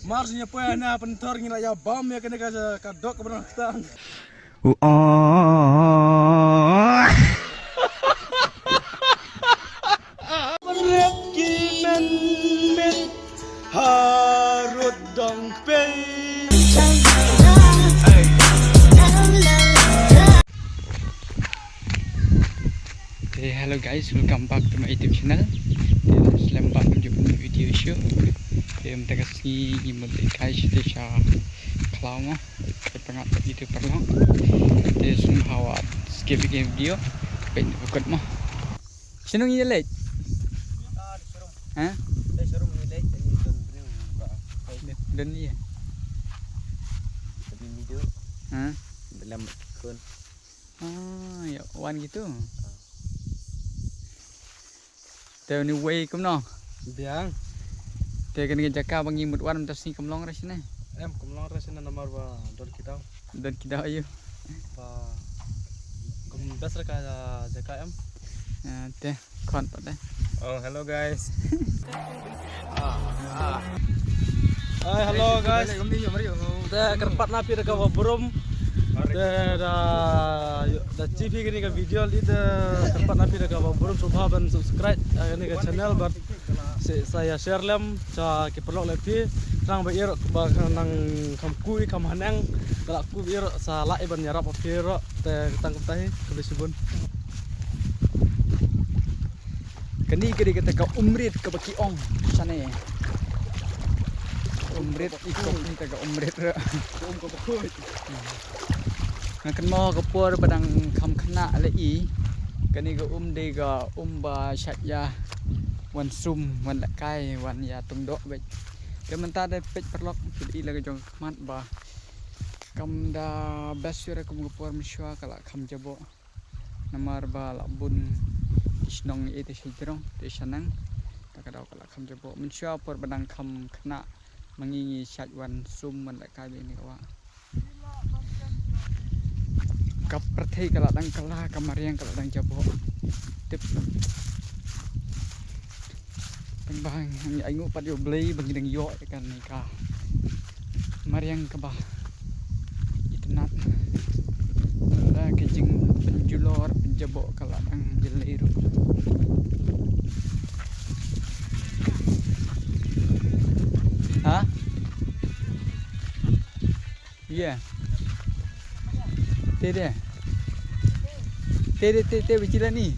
Marsnya pernah pentor ngilaya bam ya kena kaja kadok kebenar kita. Berat kimen men harut dong pay. Okay, hello guys, welcome back to my YouTube channel. Selamat datang jumpa di video show. Em ta kasi imod kai siya sa klamo. Kapangat video perlang. Dia somehow skip video. Pen bukat mo. Sino ngi late? Ha? Saya suruh nilai dan nonton Dan iya. Tapi video. Ha? Dalam kun. Ah, ya wan gitu. Teo ni way kum no. Biang. Teo kan jaka bangi mut wan tas ni kamlong ras ni. Em kumlang rasanya nomor ba dor kita. Dan kita ayo. Ba kum besar ka jaka em. Teh kon pada. Oh, hello guys. Hai, hello guys. Kita kerpat napi dekat Waburum. Da TV gini ke video li kerpat napi dekat Waburum. Subha ban subscribe ini ke channel bar saya share lem cha ke perlok lepi nang ba ir ba nang kam kui kam hanang galak ku ir sa lai ban yarap apiro te tangkap tahi ke subun. Kani kiri kita ke umrit ke baki ong sana. Umrit ikut ni ke umrit re. Ke bakoi. Kan mau ke por padang kam kena lei. Kani ke de ga ba syatya wan sum wan lakai wan ya tungdok baik. Kementar de pej perlok pidi la ke jong mat ba. Kam da basura kum ke por msyua kala kam jabo. Namar ba labun Isnong itu hijrong di sanang tak ada kalau kamu coba mencoba berbandang kamu kena mengingi syatwan sum mendekat ini kawa kaperti kalau dang kalah kamariang kalau dang jabo tip bang yang ingu pada beli bagi dang yo kan nikah mariang kebah itu nat ada kejing penjulor penjabok kalau dang jeliru. Hah? Iya. Tede. Tede bicara ni.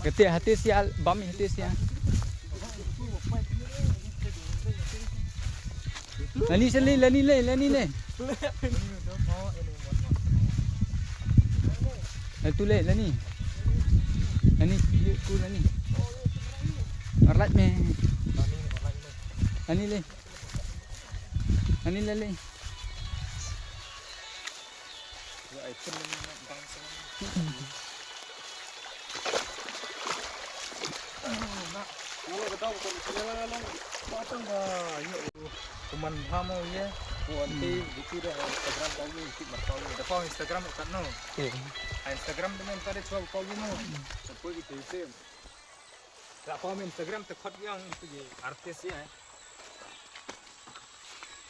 Ketik hati sial, bami hati sial. Lani seli, lani le. Tu le, lani. Lani, ku lani. Orlat me. Lani le. Lani le. Kuman pamo ye, kuanti itu dah Instagram kau ni, ikut markau ni. Dapat Instagram kat no. Instagram dengan tadi cuba kau ni no. Sepuluh itu itu. Dapat Instagram tekot yang itu je artis ya.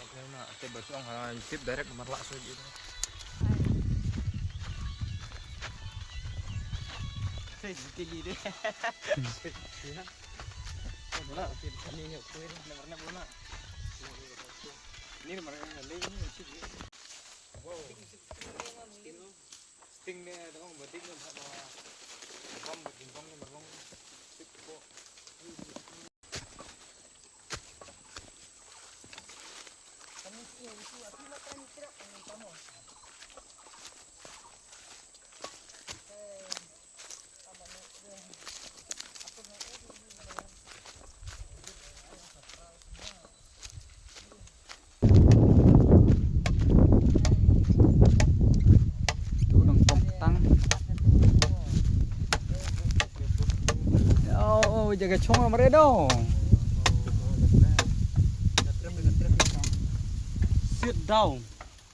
Tapi nak tebas orang YouTube direct nomor langsung gitu. Saya tinggi deh. Bola, ini ni aku ni nomornya bola. Ini nomornya lagi ni cik. Wow. Sting ni dong berarti ni ada bom ni merong cik ko. Kami itu aku nak tanya kira kamu. Jaga chong amre do. Sit down.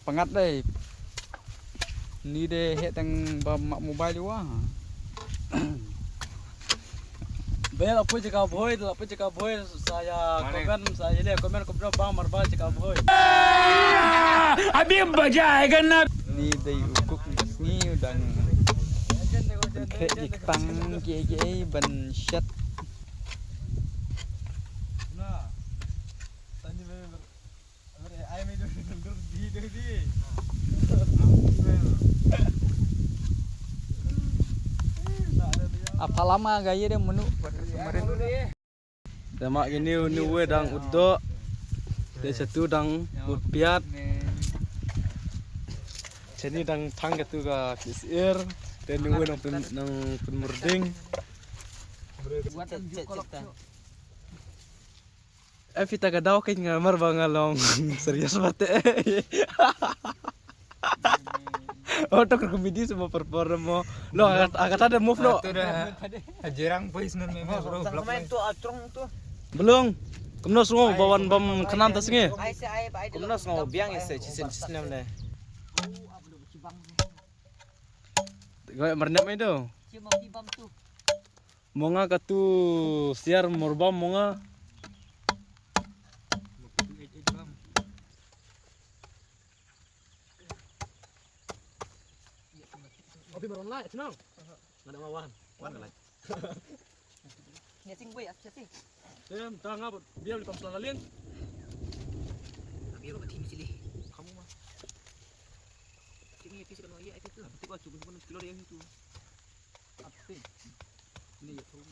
Pengat deh. Ni deh tang mak mobile juga. Bel apa cakap boy, apa cakap boy saya komen kepada bang Marba cakap boy. अभी मजा आएगा ना Ni deh ukuk ni udang krek tang ye ban shat. Nah, tadi ayam itu di. Apa lama gaya dia menu kemarin. Demak gini niwe dang udok. Dia satu dang upiat. Sini dang tang itu ga kisir. Dan niwe nang penmurding. Kita kadaw kay ngamar bangalong serius mate. Otak komedi semua perform mo. Lo agak ada move lo. Jarang boys nan memang bro Belum. Kemnos ngo bawan bam kanan tas nge. Kumnos ngo biang ese cisin nem deh. Gaya mernep itu. Monga katu siar morbam monga. Opi baron lah, senang. Nggak ada wawan. Wawan lah. Nyasing boy, nyasing. Dem, tanga biar di pamslang kalian. Biar obat ini sini. Kamu mah. Ini episode mau iya itu. Tapi gua coba kilo dia itu. Apa? Ini ya tuh.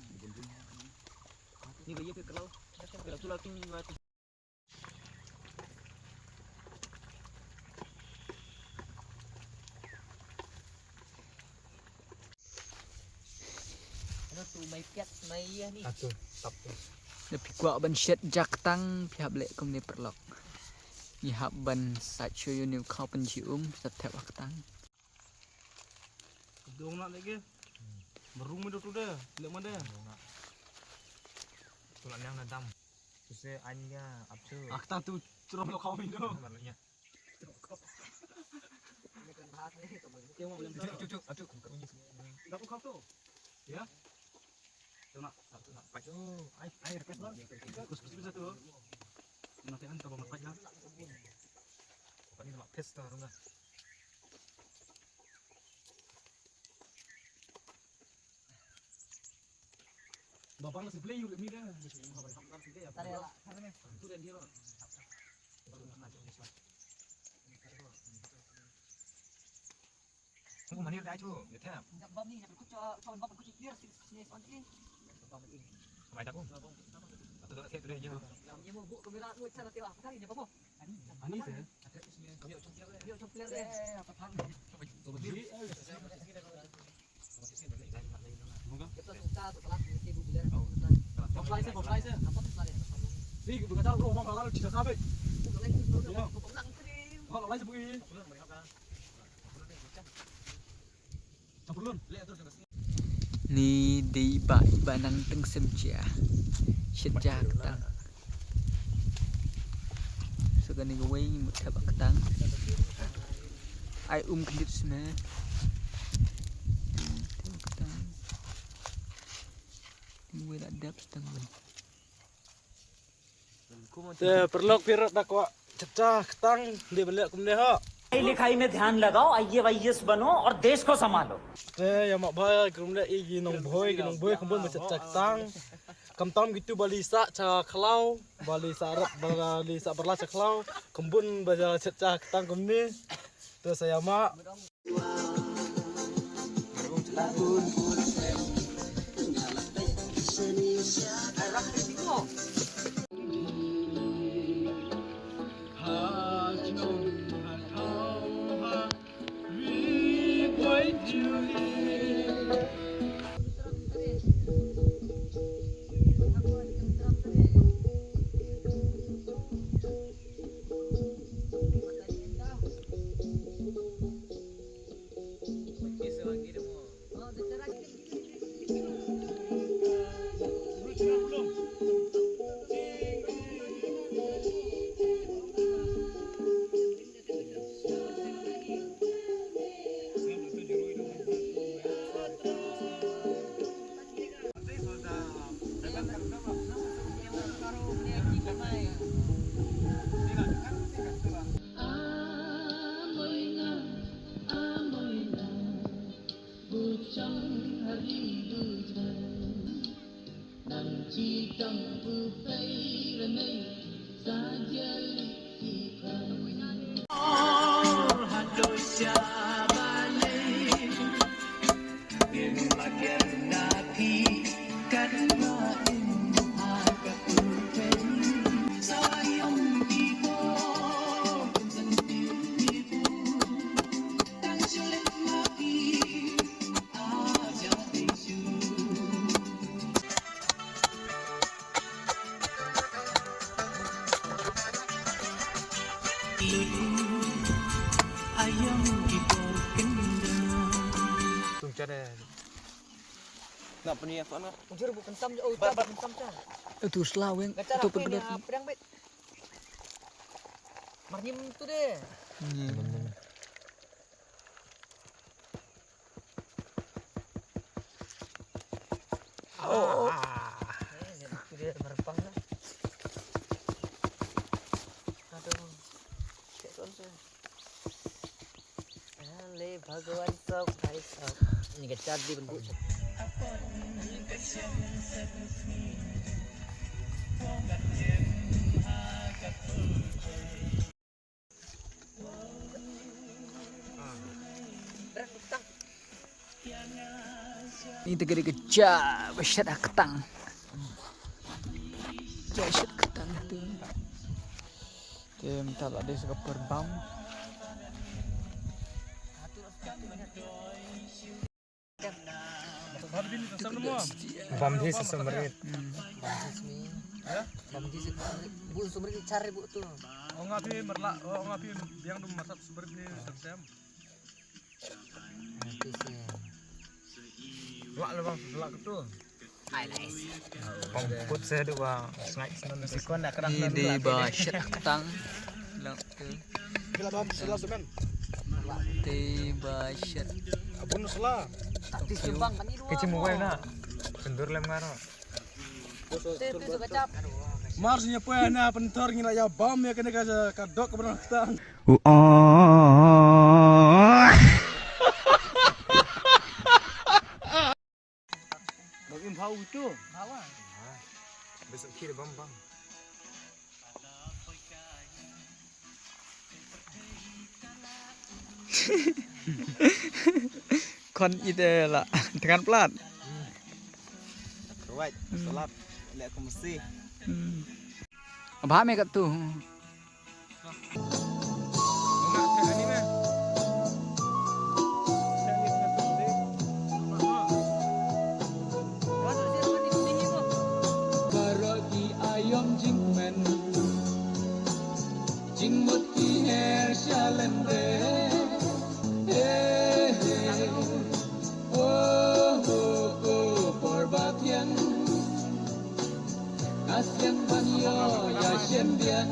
Ini gaya ke kalau. Kalau tu lagi ni mati. Tu mai piat mai ni. Atuh top tuh Tapi gua ban shat jak tang pihak lek kum ni perlok. Ni hab ban sacho yu ni kau pen sat tep wak tang. Dong nak lagi. Merung itu tuh dah. Lek mana? tulan yang nadam terus anya absu Akta tu curang lo kau itu. malunya cucuk aduh Enggak kau tu. Ya. Tuna, satu nak. Air pet lah. Kus bisa tu. Nanti kan coba masak lah. bukan ini mak pesta runga Bapak nasi beli yuk ni dah. Tarela. Tu dan dia. Tunggu manir dah cu ya tap Bab ni aku kawan bab aku clear sini sini. mai tak atau dah tap dah je Dia mau buat kamera tu cara tengok apa tadi dia apa? Ani tu. Dia cuma clear deh. Apa tang? Kita suka tu kelas ni ibu bilang. Apply saya. Apa tu tadi? Ni bukan tahu rumah kalau tidak sampai. Pulang tadi. Kalau lain sebui. Sebelum. Lihat terus. Ni di banang teng semja. Shat jak tang. So kan ni gawai mut tep wak tang. Ai kendit semua. Gue tak dap setengah ben. Perlu pirat dak wa cecah ketang dia balik kemudian ha. लिखाई में ध्यान लगाओ आईएएस बनो और देश को संभालो Yang mak bahaya kemudian igi nong boy kemudian bercecah ketang. Kamtam gitu bali sa ca klau bali sarap bali sa berla ca klau kembun baca cecah ketang kemudian terus saya mak belum. Nak apa ni apa nak? Jur bukan sam oh tak bukan sam cah. Itu selaweng Gacara itu apa ni pedot. pedang bet. Marnyem tu deh. Oh. Itu dia merpang lah. Aduh. Cek tu. Le Bhagwan sab hai sab. Ini gacar di bentuk. Ini tegak kejap besyat ketang. Besyat ketang tu. Dia minta ada sekapar bam. Bam di sesemberit. Bam di bu sumber cari bu tu. Oh ngapi merlak, oh ngapi yang dum masak seperti ini sem. Lak le bang, lak tu. Bam put saya tu bang. Snack Sikon nak kerang Ini besyat ketang. Lang tu. Bila bang, selah semen. Ti besyat. Abun selah. Tak disumbang kan ni dua. Kecil mukai nak. Bendur lem ngaro. Tu kacap. Marsnya puana pentor ngila ya bam ya kena kaja kadok kebenar ketang. Bagi bau tu. Bawa. Besok kira bam bang. Kon ide lah dengan plat. Right, salat. Lek aku mesti. Abah me kat tu. Baraki ayam jingmen. Jingmut ki her shalende. Asian banyo ya shendian.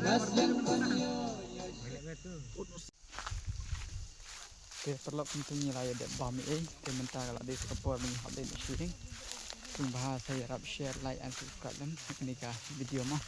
Asian banyo ya Oke, perlu pentingnya lah ya dek bami komentar kalau ada sekapur menghap dan sharing. Tunggu bahasa ya rap share like and subscribe dan ini video mah.